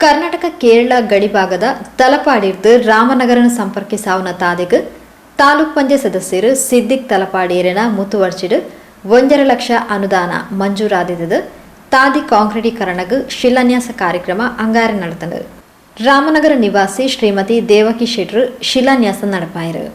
ಕರ್ನಾಟಕ ಕೇರಳ ಗಡಿಭಾಗದ ತಲಪಾಡಿರ್ದು ರಾಮನಗರನ ಸಂಪರ್ಕಿಸಾವುನ ತಾದೆಗ್ ತಾಲೂಕ್ ಪಂಚಾಯತ್ ಸದಸ್ಯರು ಸಿದ್ದಿಕ್ ತಲಪಾಡಿಯರನ ಮುತುವರ್ಚಿಡು 1 ಲಕ್ಷ ಅನುದಾನ ಮಂಜೂರಾದಿದ್ದು ತಾದಿ ಕಾಂಕ್ರೀಟೀಕರಣಗ್ ಶಿಲಾನ್ಯಾಸ ಕಾರ್ಯಕ್ರಮ ಅಂಗಾರ ನಡೆತಂಡು. ರಾಮನಗರ ನಿವಾಸಿ ಶ್ರೀಮತಿ ದೇವಕಿ ಶೆಟ್ರು ಶಿಲಾನ್ಯಾಸ ನಡಪಾಯರು.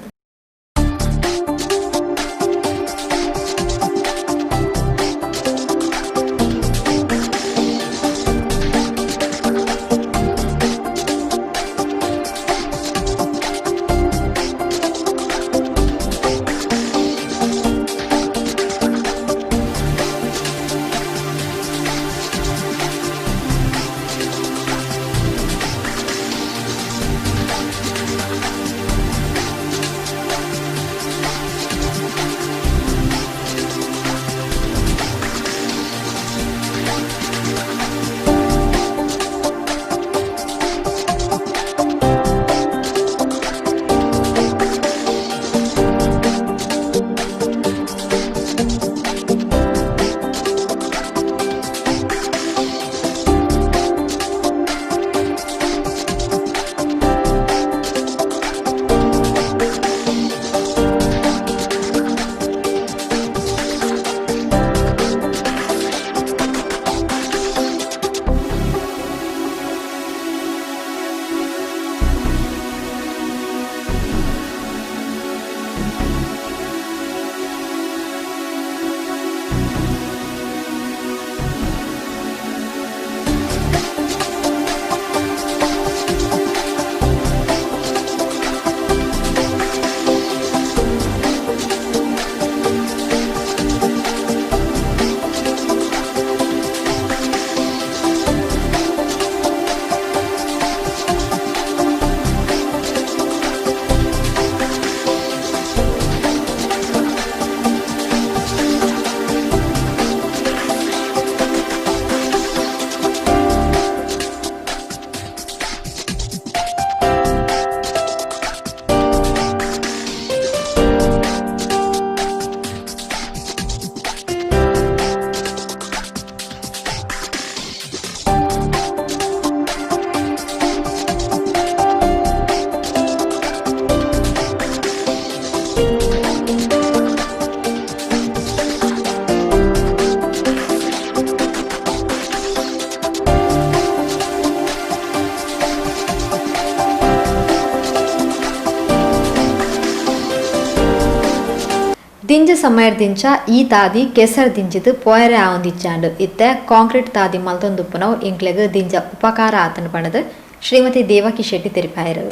ದಿಂಜ ಸಮಯರ್ದಿಂಚ ಈ ತಾದಿ ಕೆಸರ್ ದಿಂಜಿದು ಪೋಯರೆ ಆವಂದಿಚ್ಚಾಂಡು ಇತ್ತೆ ಕಾಂಕ್ರೀಟ್ ತಾದಿ ಮಲ್ತೊಂದುಪ್ಪನವು ಇಂಕ್ಲೆಗ್ ದಿಂಜ ಉಪಕಾರ ಆತನ ಪಣದು ಶ್ರೀಮತಿ ದೇವಕಿ ಶೆಟ್ಟಿ ತೆರಿಪಾಯರು.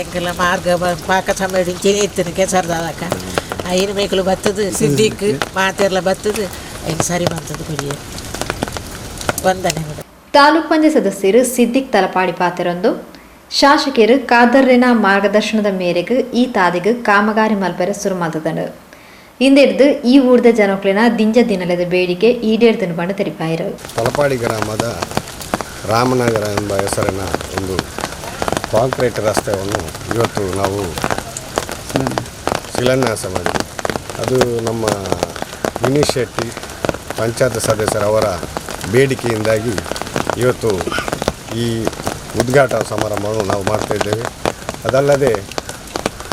ಮಾರ್ಗ ಪಾಕ ಸಮಯದಿಂಚೆ ಎತ್ತಿನ ಕೆಸರ್ ದಾದಕ ಐನು ಮೇಕಲು ಬತ್ತದು ಸಿದ್ದಿಕ್ ಮಾತೆರ್ಲ ಬತ್ತದು ಐನು ಸರಿ ಬಂತದ್ದು ಕುಡಿಯ ವಂದನೆ. ತಾಲೂಕ್ ಪಂಚಾಯತ್ ಸದಸ್ಯರು ಸಿದ್ದಿಕ್ ತಲಪಾಡಿ ಪಾತೆರೊಂದು ಶಾಸಕರು ಕಾದರ್ರಿನ ಮಾರ್ಗದರ್ಶನದ ಮೇರೆಗೆ ಈ ತಾದಿಗೆ ಕಾಮಗಾರಿ ಮಲ್ಪೆರೆ ಶುರು ಮಾಡ್ತದಂಡು. ಇಂದಿಡ್ದು ಈ ಊರ್ದ ಜನಕ್ಲಿನ ದಿಂಜ ದಿನಲದ ಬೇಡಿಕೆ ಈಡೇರ್ದನ್ನು ಬಂದು ತೆರಿಪಾಯರು. ತಲಪಾಡಿ ಗ್ರಾಮದ ರಾಮನಗರ ಎಂಬ ಹೆಸರಿನ ಒಂದು ಕಾಂಕ್ರೀಟ್ ರಸ್ತೆಯನ್ನು ಇವತ್ತು ನಾವು ಶಿಲಾನ್ಯಾಸ ಮಾಡಿದ್ವಿ. ಅದು ನಮ್ಮ ವಿನೀಶ್ ಶೆಟ್ಟಿ ಪಂಚಾಯತ್ ಸದಸ್ಯರವರ ಬೇಡಿಕೆಯಿಂದಾಗಿ ಇವತ್ತು ಈ ಉದ್ಘಾಟನಾ ಸಮಾರಂಭವನ್ನು ನಾವು ಮಾಡ್ತಾಯಿದ್ದೇವೆ. ಅದಲ್ಲದೆ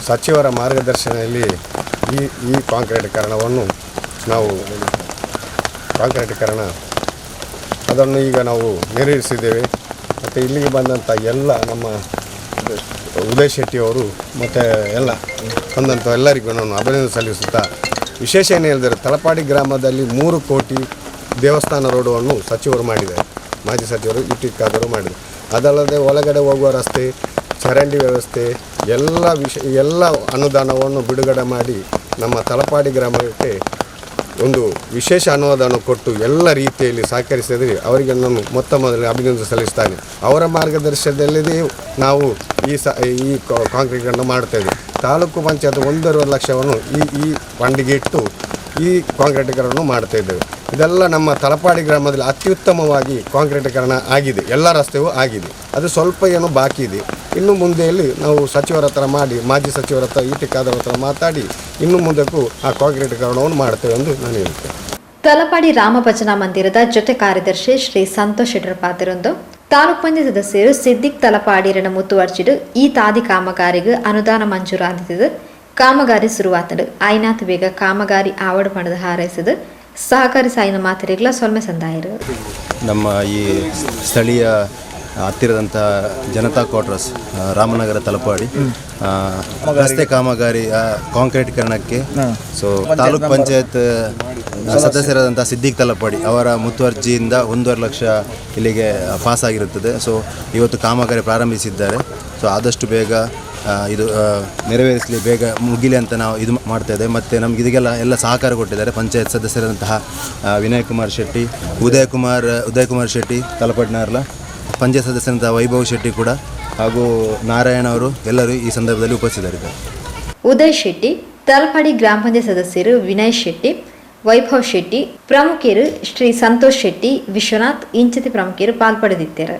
ಸಚಿವರ ಮಾರ್ಗದರ್ಶನದಲ್ಲಿ ಈ ಕಾಂಕ್ರೀಟೀಕರಣವನ್ನು ಅದನ್ನು ಈಗ ನಾವು ನೆರವೇರಿಸಿದ್ದೇವೆ. ಮತ್ತು ಇಲ್ಲಿಗೆ ಬಂದಂಥ ಎಲ್ಲ ನಮ್ಮ ಉದಯ್ ಶೆಟ್ಟಿಯವರು ಮತ್ತು ಎಲ್ಲ ಬಂದಂಥ ಎಲ್ಲರಿಗೂ ನಾನು ಅಭಿನಂದನೆ ಸಲ್ಲಿಸುತ್ತಾ, ವಿಶೇಷ ಏನು ಹೇಳಿದರೆ ತಲಪಾಡಿ ಗ್ರಾಮದಲ್ಲಿ 3 ಕೋಟಿ ದೇವಸ್ಥಾನ ರೋಡನ್ನು ಸಚಿವರು ಮಾಡಿದ್ದಾರೆ, ಮಾಜಿ ಸಚಿವರು ಇಟ್ಟಿಕ್ಕಾದರು ಮಾಡಿದರು. ಅದಲ್ಲದೆ ಒಳಗಡೆ ಹೋಗುವ ರಸ್ತೆ, ಚರಂಡಿ ವ್ಯವಸ್ಥೆ ಎಲ್ಲ ಅನುದಾನವನ್ನು ಬಿಡುಗಡೆ ಮಾಡಿ ನಮ್ಮ ತಲಪಾಡಿ ಗ್ರಾಮಕ್ಕೆ ಒಂದು ವಿಶೇಷ ಅನುದಾನ ಕೊಟ್ಟು ಎಲ್ಲ ರೀತಿಯಲ್ಲಿ ಸಹಕರಿಸಿದರೆ ಅವರಿಗೆ ನಾನು ಮೊದಲು ಅಭಿನಂದನೆ ಸಲ್ಲಿಸ್ತಾನೆ. ಅವರ ಮಾರ್ಗದರ್ಶನದಲ್ಲದೆ ನಾವು ಈ ಕಾಂಕ್ರೀಟನ್ನು ಮಾಡ್ತಾಯಿದ್ವಿ. ತಾಲೂಕು ಪಂಚಾಯತ್ 1.5 ಲಕ್ಷವನ್ನು ಈ ಫಂಡಿಗೆ ಇಟ್ಟು ಈ ಕಾಂಕ್ರೀಟೀಕರಣವನ್ನು ಮಾಡ್ತಾಯಿದ್ದೇವೆ. ಇದೆಲ್ಲ ನಮ್ಮ ತಲಪಾಡಿ ಗ್ರಾಮದಲ್ಲಿ ಅತ್ಯುತ್ತಮವಾಗಿ ಕಾಂಕ್ರೀಟೀಕರಣ ಆಗಿದೆ, ಎಲ್ಲ ರಸ್ತೆಯೂ ಆಗಿದೆ. ಅದು ಸ್ವಲ್ಪ ಏನೋ ಬಾಕಿ ಇದೆ. ಇನ್ನು ಮುಂದೆಯಲ್ಲಿ ನಾವು ಸಚಿವರ ಹತ್ರ ಮಾಡಿ, ಮಾಜಿ ಸಚಿವರ ಹತ್ರ ಇಟಿಕಾದರ ಹತ್ರ ಮಾತಾಡಿ ಇನ್ನು ಮುಂದಕ್ಕೂ ಆ ಕಾಂಕ್ರೀಟೀಕರಣವನ್ನು ಮಾಡ್ತೇವೆ ಎಂದು ನಾನು ಹೇಳ್ತೇನೆ. ತಲಪಾಡಿ ರಾಮಭಜನಾ ಮಂದಿರದ ಜೊತೆ ಕಾರ್ಯದರ್ಶಿ ಶ್ರೀ ಸಂತೋಷ್ ಶೆಟ್ಟರ್ ಪಾತಿರೊಂದು ತಾಲೂಕ್ ಪಂಚಾಯತ್ ಸದಸ್ಯರು ಸಿದ್ದಿಕ್ ತಲಪಾಡಿರನ ಮುತ್ತುವರ್ಚಿಡು ಈ ತಾದಿ ಕಾಮಗಾರಿಗೆ ಅನುದಾನ ಮಂಜೂರಾದಿದ್ದು ಕಾಮಗಾರಿ ಶುರುವಾತಡು ಐನಾತ್ ಬೇಗ ಕಾಮಗಾರಿ ಆವಡು ಪಣದ ಹಾರೈಸಿದು ಸಹಕಾರಿ ಸಾಯಿನ ಮಾತ್ರೆಗಳ ಸೊಲ್ಮೆ ಸಂದಾಯರು. ನಮ್ಮ ಈ ಸ್ಥಳೀಯ ಹತ್ತಿರದಂಥ ಜನತಾ ಕ್ವಾರ್ಟರ್ಸ್ ರಾಮನಗರ ತಲಪಾಡಿ ರಸ್ತೆ ಕಾಮಗಾರಿ ಕಾಂಕ್ರೀಟೀಕರಣಕ್ಕೆ ಸೊ ತಾಲೂಕ್ ಪಂಚಾಯತ್ ಸದಸ್ಯರಾದಂಥ ಸಿದ್ದಿಕ್ ತಲಪಾಡಿ ಅವರ ಮುತುವರ್ಜಿಯಿಂದ 1.5 ಲಕ್ಷ ಇಲ್ಲಿಗೆ ಪಾಸ್ ಆಗಿರುತ್ತದೆ. ಸೊ ಇವತ್ತು ಕಾಮಗಾರಿ ಪ್ರಾರಂಭಿಸಿದ್ದಾರೆ. ಸೊ ಆದಷ್ಟು ಬೇಗ ಇದು ನೆರವೇರಿಸಲಿ, ಬೇಗ ಮುಗಿಲಿ ಅಂತ ನಾವು ಇದು ಮಾಡ್ತಾ ಇದ್ದೇವೆ. ಮತ್ತು ನಮ್ಗೆ ಇದಕ್ಕೆಲ್ಲ ಸಹಕಾರ ಕೊಟ್ಟಿದ್ದಾರೆ ಪಂಚಾಯತ್ ಸದಸ್ಯರಾದಂತಹ ವಿನಯ್ ಕುಮಾರ್ ಶೆಟ್ಟಿ, ಉದಯ್ ಕುಮಾರ್ ಶೆಟ್ಟಿ ತಲಪಾಡಿನಾರ್ಲ, ಪಂಚಾಯತ್ ಸದಸ್ಯರಂತಹ ವೈಭವ್ ಶೆಟ್ಟಿ ಕೂಡ ಹಾಗೂ ನಾರಾಯಣ ಅವರು ಎಲ್ಲರೂ ಈ ಸಂದರ್ಭದಲ್ಲಿ ಉಪಸ್ಥಿತರಿದ್ದಾರೆ. ಉದಯ್ ಶೆಟ್ಟಿ, ತಲಪಾಡಿ ಗ್ರಾಮ ಪಂಚಾಯತ್ ಸದಸ್ಯರು ವಿನಯ್ ಶೆಟ್ಟಿ, ವೈಭವ್ ಶೆಟ್ಟಿ, ಪ್ರಮುಖರು ಶ್ರೀ ಸಂತೋಷ್ ಶೆಟ್ಟಿ, ವಿಶ್ವನಾಥ್ ಇಂಚತಿ ಪ್ರಮುಖರು ಪಾಲ್ಪಡೆದಿದ್ದಾರೆ.